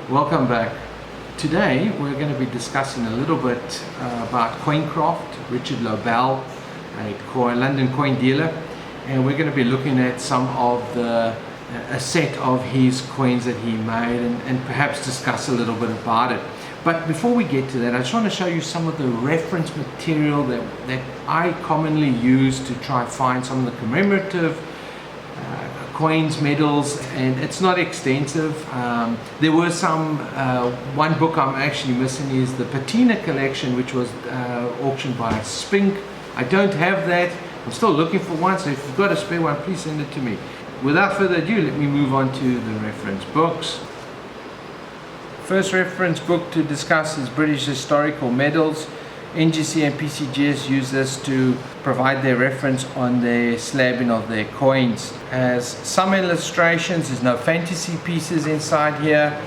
Welcome back. Today we're going to be discussing a little bit about Coincraft, Ricahrd Lobel, a London coin dealer, and we're going to be looking at some of a set of his coins that he made and perhaps discuss a little bit about it. But before we get to that, I just want to show you some of the reference material that I commonly use to try and find some of the commemorative coins, medals, and it's not extensive. There were some, one book I'm actually missing is the VIII Collection, which was auctioned by Spink. I don't have that. I'm still looking for one, so if you've got a spare one, please send it to me. Without further ado, let me move on to the reference books. First reference book to discuss is British Historical Medals. NGC and PCGS use this to provide their reference on their slabbing of their coins. Has some illustrations, there's no fantasy pieces inside here.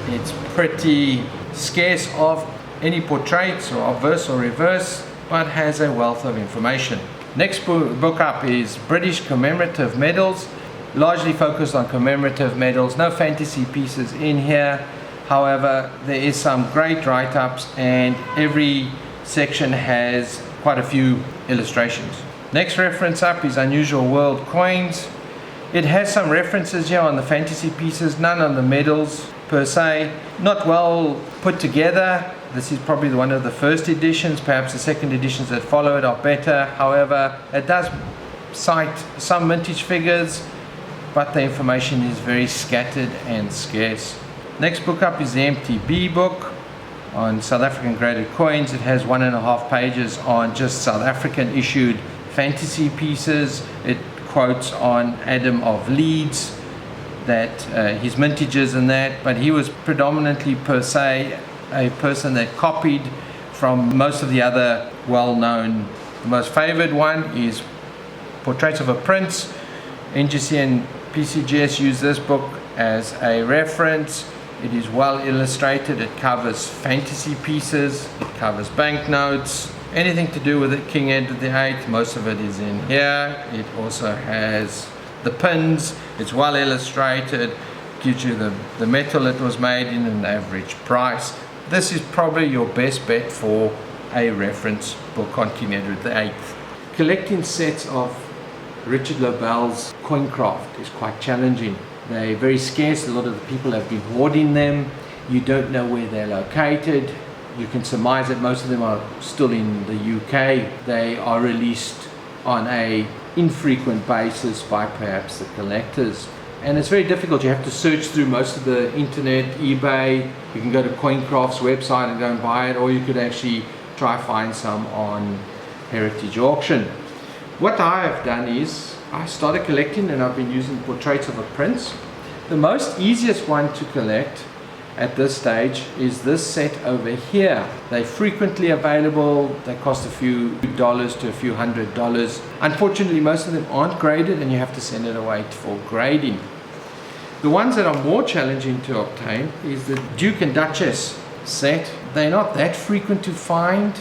It's pretty scarce of any portraits or obverse or reverse, but has a wealth of information. Next book up is British Commemorative Medals, largely focused on commemorative medals, no fantasy pieces in here. However, there is some great write-ups and every section has quite a few illustrations. Next reference up is Unusual World Coins. It has some references here on the fantasy pieces, none on the medals per se. Not well put together. This is probably one of the first editions, perhaps the second editions that follow it are better. However, it does cite some vintage figures, but the information is very scattered and scarce. Next book up is the MTB book on South African graded coins. It has 1.5 pages on just South African issued fantasy pieces. It quotes on Adam of Leeds, that his mintages and that, but he was predominantly per se a person that copied from most of the other well-known. The most favored one is Portraits of a Prince. NGC and PCGS use this book as a reference. It is well illustrated. It covers fantasy pieces, it covers banknotes, anything to do with it, King Edward VIII, most of it is in here. It also has the pins, it's well illustrated, gives you the metal it was made in and average price. This is probably your best bet for a reference book on King Edward VIII. Collecting sets of Ricahrd Lobel's Coincraft is quite challenging. They're very scarce. A lot of the people have been hoarding them. You don't know where they're located. You can surmise that most of them are still in the UK. They are released on a infrequent basis by perhaps the collectors. And it's very difficult. You have to search through most of the internet, eBay. You can go to Coincraft's website and go and buy it, or you could actually try find some on Heritage Auction. What I have done is I started collecting and I've been using Portraits of a Prince. The most easiest one to collect at this stage is this set over here. They're frequently available. They cost a few dollars to a few $100. Unfortunately, most of them aren't graded and you have to send it away for grading. The ones that are more challenging to obtain is the Duke and Duchess set. They're not that frequent to find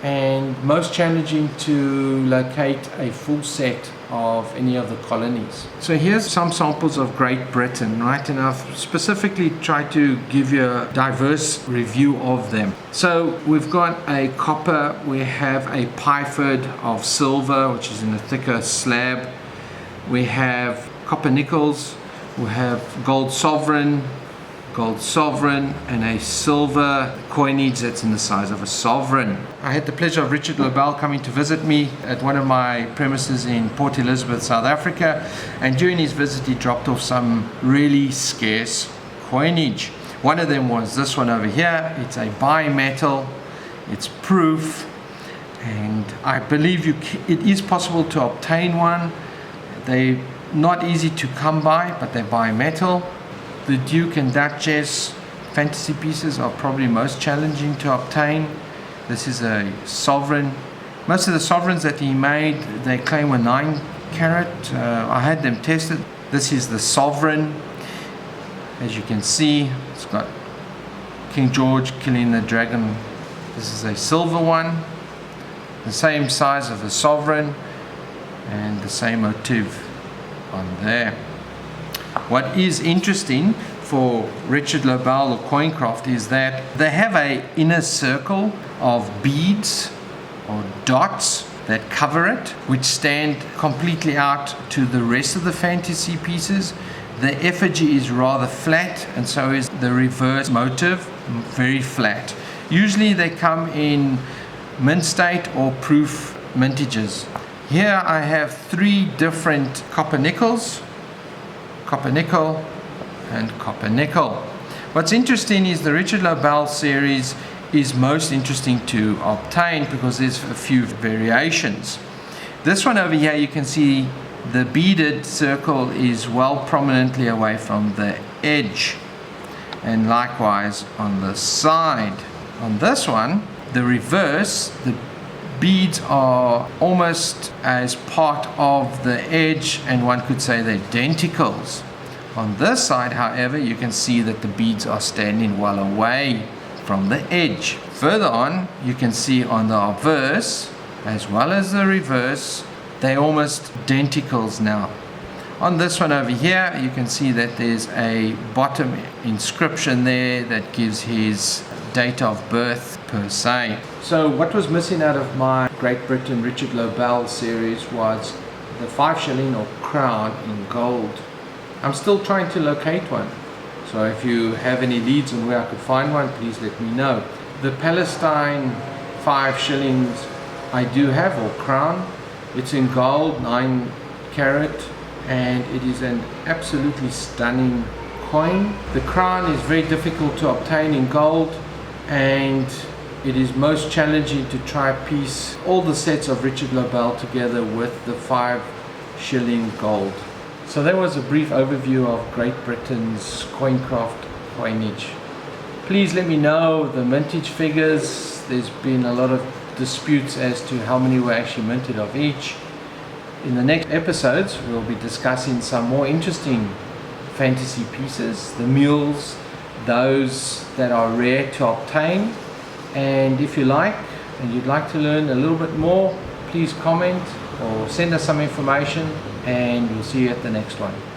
and most challenging to locate a full set of any of the colonies. So here's some samples of Great Britain, right? And I've specifically tried to give you a diverse review of them. So we've got a copper, we have a Pyford of silver, which is in a thicker slab. We have copper nickels, we have gold sovereign, and a silver coinage that's in the size of a sovereign. I had the pleasure of Ricahrd Lobel coming to visit me at one of my premises in Port Elizabeth, South Africa, and during his visit he dropped off some really scarce coinage. One of them was this one over here. It's a bimetal, it's proof, and I believe it is possible to obtain one. They're not easy to come by, but they're bimetal. The Duke and Duchess fantasy pieces are probably most challenging to obtain. This is a sovereign. Most of the sovereigns that he made, they claim were 9 carat. I had them tested. This is the sovereign. As you can see, it's got King George killing the dragon. This is a silver one. The same size of the sovereign and the same motif on there. What is interesting, for Ricahrd Lobel or Coincraft is that they have a inner circle of beads or dots that cover it, which stand completely out to the rest of the fantasy pieces. The effigy is rather flat, and so is the reverse motive, very flat. Usually they come in mint state or proof mintages. Here I have 3 different copper nickels, copper nickel, and copper nickel. What's interesting is the Ricahrd Lobel series is most interesting to obtain because there's a few variations. This one over here, you can see the beaded circle is well prominently away from the edge, and likewise on the side. On this one, the reverse, the beads are almost as part of the edge, and one could say they're denticles. On this side, however, you can see that the beads are standing well away from the edge. Further on, you can see on the obverse as well as the reverse, they're almost denticles now. On this one over here, you can see that there's a bottom inscription there that gives his date of birth per se. So what was missing out of my Great Britain Ricahrd Lobel series was the 5 shilling or crown in gold. I'm still trying to locate one, so if you have any leads on where I could find one, please let me know. The Palestine 5 shillings I do have, or crown. It's in gold, 9 carat, and it is an absolutely stunning coin. The crown is very difficult to obtain in gold, and it is most challenging to try piece all the sets of Ricahrd Lobel together with the 5 shilling gold. So that was a brief overview of Great Britain's Coincraft coinage. Please let me know the mintage figures. There's been a lot of disputes as to how many were actually minted of each. In the next episodes, we'll be discussing some more interesting fantasy pieces, the mules, those that are rare to obtain. And if you like, and you'd like to learn a little bit more, please comment or send us some information, and we'll see you at the next one.